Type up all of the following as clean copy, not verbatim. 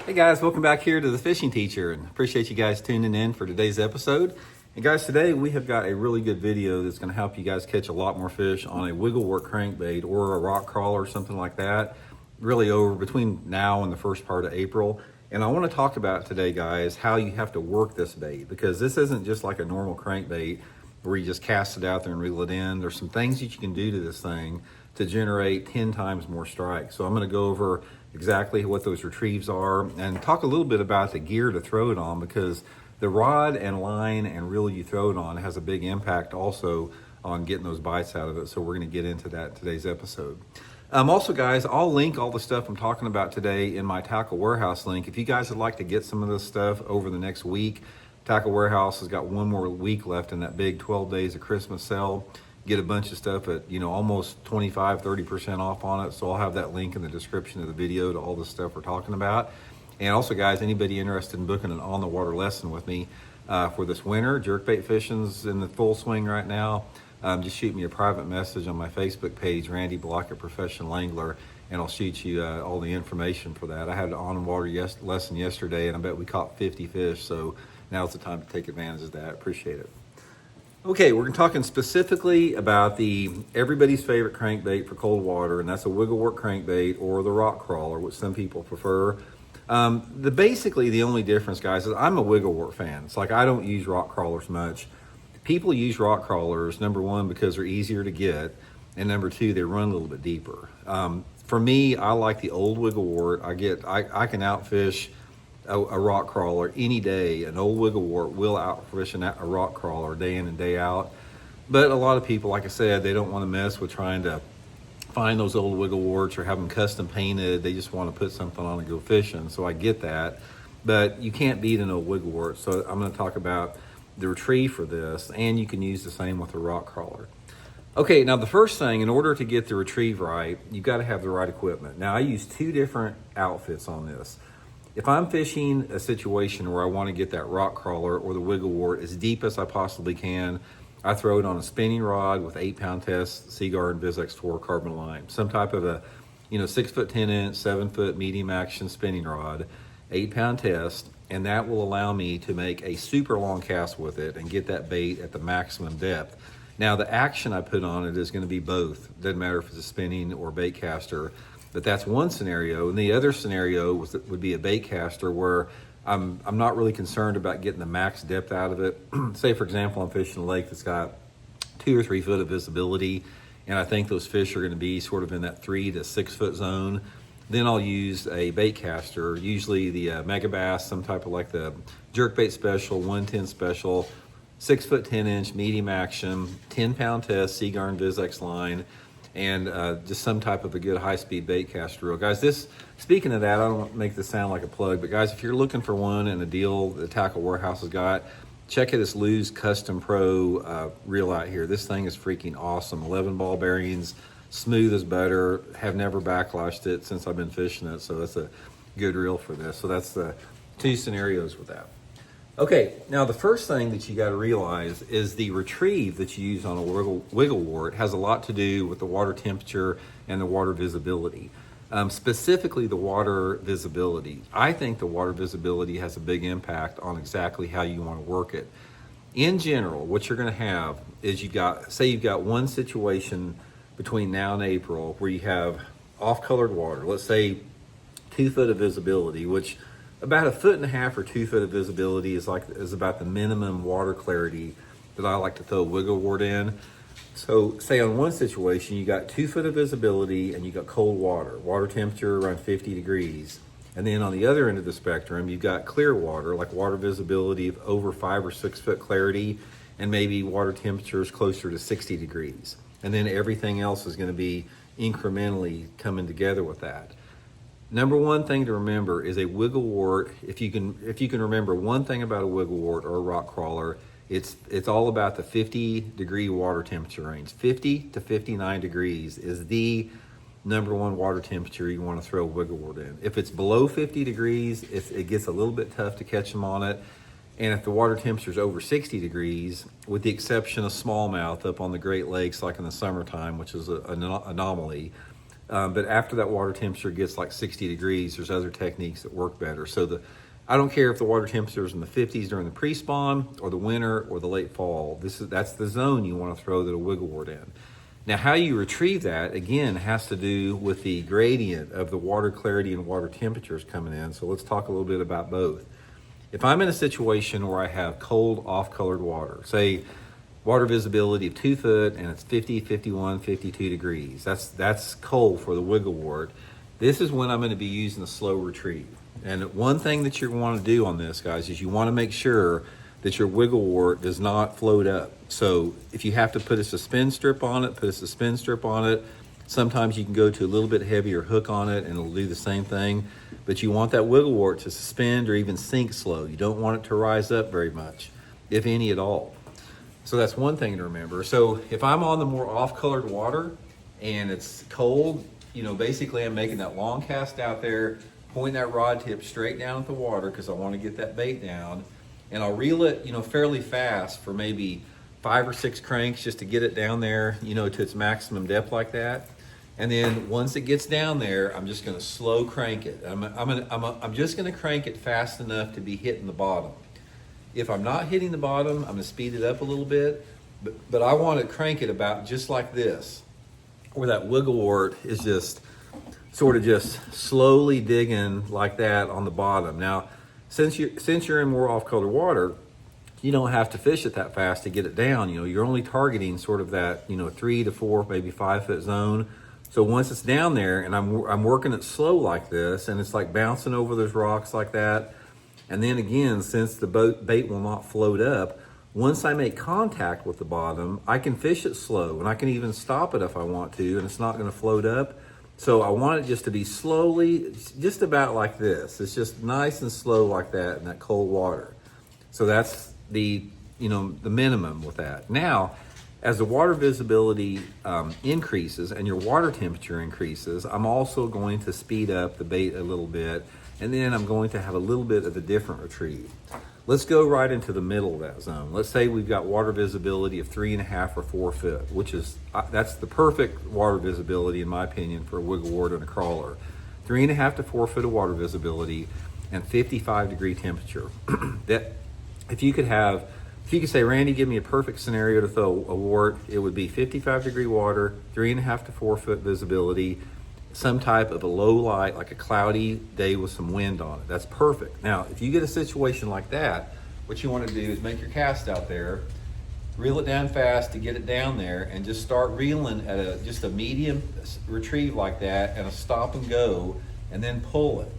Hey guys, welcome back here to the Fishing Teacher, and appreciate you guys tuning in for today's episode. And guys, today we have got a really good video that's going to help you guys catch a lot more fish on a wiggle wart crankbait or a rock crawler or something like that, really over between now and the first part of April. And I want to talk about today, guys, how you have to work this bait, because this isn't just like a normal crankbait where you just cast it out there and reel it in. There's some things that you can do to this thing to generate 10 times more strikes. So I'm going to go over exactly what those retrieves are and talk a little bit about the gear to throw it on, because the rod and line and reel you throw it on has a big impact also on getting those bites out of it. So we're going to get into that in today's episode. Also, guys, I'll link all the stuff I'm talking about today in my Tackle Warehouse link. If you guys would like to get some of this stuff over the next week, Tackle Warehouse has got one more week left in that big 12 days of Christmas sale. Get a bunch of stuff at, almost 25-30% off on it. So I'll have that link in the description of the video to all the stuff we're talking about. And also, guys, anybody interested in booking an on the water lesson with me for this winter, jerkbait fishing's in the full swing right now. Just shoot me a private message on my Facebook page, Randy Blaukat Professional Angler, and I'll shoot you all the information for that. I had an on water lesson yesterday, and I bet we caught 50 fish. So now's the time to take advantage of that. Appreciate it. Okay, we're talking specifically about everybody's favorite crankbait for cold water, and that's a wiggle wart crankbait or the rock crawler, which some people prefer. Basically the only difference, guys, is I'm a wiggle wart fan. It's like I don't use rock crawlers much. People use rock crawlers, number one, because they're easier to get, and number two, they run a little bit deeper. For me, I like the old wiggle wart. I can outfish a rock crawler any day. An old wiggle wart will outfish a rock crawler day in and day out. But a lot of people, like I said, they don't want to mess with trying to find those old wiggle warts or have them custom painted. They just want to put something on and go fishing. So I get that, but you can't beat an old wiggle wart. So I'm going to talk about the retrieve for this, and you can use the same with a rock crawler. Okay, now the first thing, in order to get the retrieve right, you've got to have the right equipment. Now I use two different outfits on this. If I'm fishing a situation where I want to get that rock crawler or the wiggle wart as deep as I possibly can, I throw it on a spinning rod with 8-pound test Seaguard Vizex 4 carbon line, some type of a 6 foot 10 inch, 7 foot medium action spinning rod, 8-pound test, and that will allow me to make a super long cast with it and get that bait at the maximum depth. Now the action I put on it is going to be both. Doesn't matter if it's a spinning or bait caster. But that's one scenario, and the other scenario would be a bait caster where I'm not really concerned about getting the max depth out of it. Say, for example, I'm fishing a lake that's got 2 or 3 foot of visibility, and I think those fish are going to be sort of in that 3 to 6 foot zone. Then I'll use a bait caster, usually the Mega Bass, some type of like the Jerkbait Special, 110 Special, 6 foot 10 inch medium action, 10-pound test Seaguard Vizex line, and just some type of a good high-speed bait caster reel. Guys, speaking of that, I don't want to make this sound like a plug, but guys, if you're looking for one and a deal the Tackle Warehouse has got, check out this Lew's Custom Pro reel out here. This thing is freaking awesome. 11 ball bearings, smooth as butter, have never backlashed it since I've been fishing it, so that's a good reel for this. So that's the two scenarios with that. Okay, now the first thing that you got to realize is the retrieve that you use on a wiggle wart has a lot to do with the water temperature and the water visibility. Specifically the water visibility. I think the water visibility has a big impact on exactly how you want to work it. In general, what you're going to have is you've got one situation between now and April where you have off-colored water, let's say 2 foot of visibility, which about 1.5 foot or 2 foot of visibility is about the minimum water clarity that I like to throw a wiggle wart in. So say on one situation, you got 2 foot of visibility and you got cold water temperature around 50 degrees. And then on the other end of the spectrum, you've got clear water, like water visibility of over 5 or 6 foot clarity, and maybe water temperatures closer to 60 degrees. And then everything else is going to be incrementally coming together with that. Number one thing to remember is a wiggle wart. If you can remember one thing about a wiggle wart or a rock crawler, it's all about the 50-degree water temperature range. 50 to 59 degrees is the number one water temperature you want to throw a wiggle wart in. If it's below 50 degrees, it gets a little bit tough to catch them on it. And if the water temperature is over 60 degrees, with the exception of smallmouth up on the Great Lakes, like in the summertime, which is an anomaly, But after that water temperature gets like 60 degrees, there's other techniques that work better. So I don't care if the water temperature is in the 50s during the pre-spawn or the winter or the late fall. That's the zone you want to throw the wiggle wart in. Now, how you retrieve that, again, has to do with the gradient of the water clarity and water temperatures coming in. So let's talk a little bit about both. If I'm in a situation where I have cold, off-colored water, say water visibility of 2 foot and it's 50, 51, 52 degrees, that's cold for the wiggle wart. This is when I'm going to be using a slow retrieve. And one thing that you want to do on this, guys, is you want to make sure that your wiggle wart does not float up. So if you have to put a suspend strip on it, put a suspend strip on it. Sometimes you can go to a little bit heavier hook on it and it'll do the same thing. But you want that wiggle wart to suspend or even sink slow. You don't want it to rise up very much, if any at all. So that's one thing to remember. So if I'm on the more off-colored water and it's cold, basically I'm making that long cast out there, pointing that rod tip straight down at the water because I want to get that bait down. And I'll reel it, fairly fast for maybe 5 or 6 cranks just to get it down there, to its maximum depth like that. And then once it gets down there, I'm just going to slow crank it. I'm just going to crank it fast enough to be hitting the bottom. If I'm not hitting the bottom, I'm going to speed it up a little bit, but I want to crank it about just like this, where that wiggle wart is just sort of just slowly digging like that on the bottom. Now, since you're in more off-color water, you don't have to fish it that fast to get it down. You're only targeting sort of that 3 to 4, maybe 5 foot zone. So once it's down there and I'm working it slow like this, and it's like bouncing over those rocks like that. And then again, since the bait will not float up, once I make contact with the bottom, I can fish it slow and I can even stop it if I want to, and it's not going to float up. So I want it just to be slowly, just about like this. It's just nice and slow like that in that cold water. So that's the minimum with that. Now, as the water visibility increases and your water temperature increases, I'm also going to speed up the bait a little bit, and then I'm going to have a little bit of a different retrieve. Let's go right into the middle of that zone. Let's say we've got water visibility of 3.5 or 4 foot, which is, that's the perfect water visibility in my opinion for a wiggle wart and a crawler. 3.5 to 4 foot of water visibility and 55 degree temperature. That if you could say, Randy, give me a perfect scenario to throw a wart, it would be 55 degree water, 3.5 to 4 foot visibility, some type of a low light, like a cloudy day with some wind on it. That's perfect. Now, if you get a situation like that, what you want to do is make your cast out there, reel it down fast to get it down there, and just start reeling at just a medium retrieve like that and a stop and go, and then pull it.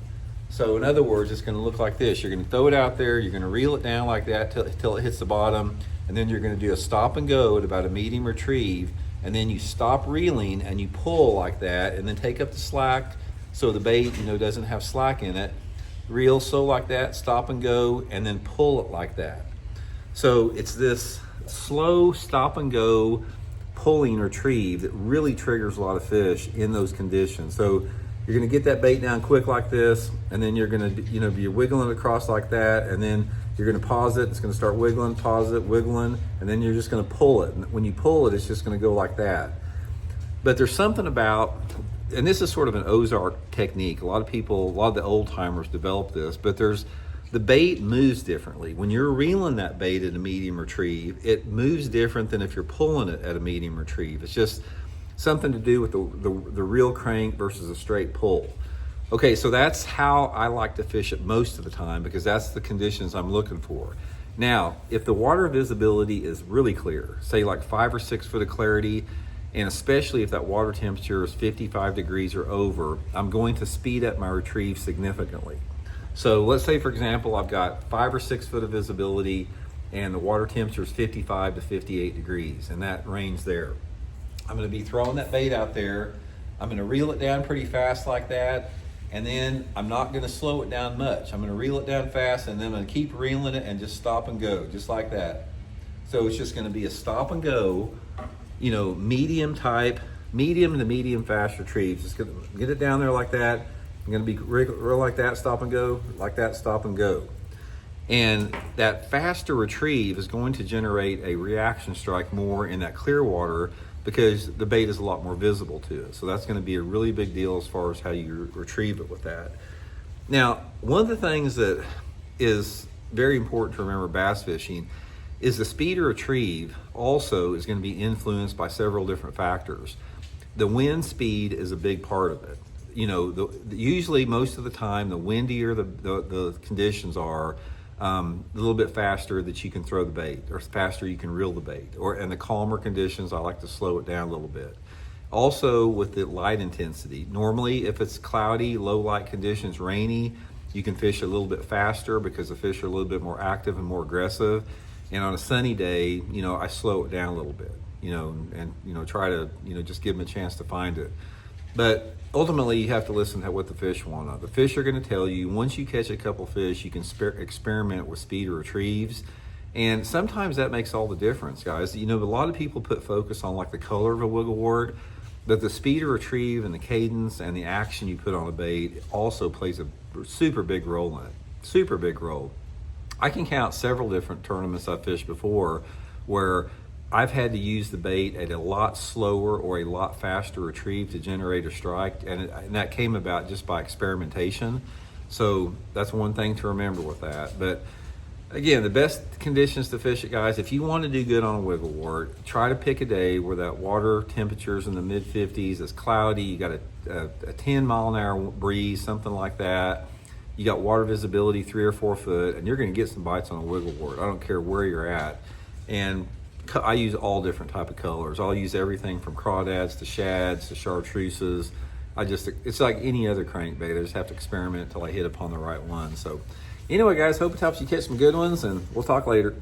So in other words, it's going to look like this. You're going to throw it out there, you're going to reel it down like that till it hits the bottom, and then you're going to do a stop and go at about a medium retrieve, and then you stop reeling and you pull like that, and then take up the slack so the bait doesn't have slack in it. Reel slow like that, stop and go, and then pull it like that. So it's this slow stop and go pulling retrieve that really triggers a lot of fish in those conditions. So you're going to get that bait down quick like this, and then you're going to be wiggling it across like that, and then you're going to pause it. It's going to start wiggling, pause it, wiggling, and then you're just going to pull it. And when you pull it, it's just going to go like that. But there's something about, and this is sort of an Ozark technique. A lot of the old timers developed this, but the bait moves differently. When you're reeling that bait at a medium retrieve, it moves different than if you're pulling it at a medium retrieve. It's just something to do with the reel crank versus a straight pull. Okay, so that's how I like to fish it most of the time, because that's the conditions I'm looking for. Now, if the water visibility is really clear, say like 5 or 6 foot of clarity, and especially if that water temperature is 55 degrees or over, I'm going to speed up my retrieve significantly. So let's say, for example, I've got 5 or 6 foot of visibility and the water temperature is 55 to 58 degrees, and that range there. I'm going to be throwing that bait out there. I'm going to reel it down pretty fast like that, and then I'm not going to slow it down much. I'm going to reel it down fast, and then I'm going to keep reeling it and just stop and go, just like that. So it's just going to be a stop and go, medium to medium fast retrieves. Just going to get it down there like that. I'm going to be real like that, stop and go, like that, stop and go. And that faster retrieve is going to generate a reaction strike more in that clear water, because the bait is a lot more visible to it. So that's going to be a really big deal as far as how you retrieve it with that. Now, one of the things that is very important to remember bass fishing is the speed of retrieve also is going to be influenced by several different factors. The wind speed is a big part of it. You know, usually most of the time, the windier the conditions are, a little bit faster that you can throw the bait, or faster you can reel the bait. And the calmer conditions, I like to slow it down a little bit. Also with the light intensity, normally if it's cloudy, low light conditions, rainy, you can fish a little bit faster because the fish are a little bit more active and more aggressive. And on a sunny day, you know, I slow it down a little bit, you know, and you know, try to, you know, just give them a chance to find it. But ultimately, you have to listen to what the fish want. The fish are going to tell you, once you catch a couple fish, you can experiment with speed or retrieves. And sometimes that makes all the difference, guys. You know, a lot of people put focus on like the color of a wiggle wart, but the speed of retrieve and the cadence and the action you put on a bait also plays a super big role in it. Super big role. I can count several different tournaments I've fished before where I've had to use the bait at a lot slower or a lot faster retrieve to generate a strike, and that came about just by experimentation. So that's one thing to remember with that. But again, the best conditions to fish it, guys, if you want to do good on a wiggle wart, try to pick a day where that water temperature's in the mid 50s, it's cloudy, you got a 10 mile an hour breeze, something like that. You got water visibility 3 or 4 foot, and you're going to get some bites on a wiggle wart. I don't care where you're at. And I use all different type of colors. I'll use everything from crawdads to shads to chartreuses. It's like any other crankbait. I just have to experiment until I hit upon the right one. So anyway, guys, hope it helps you catch some good ones, and we'll talk later.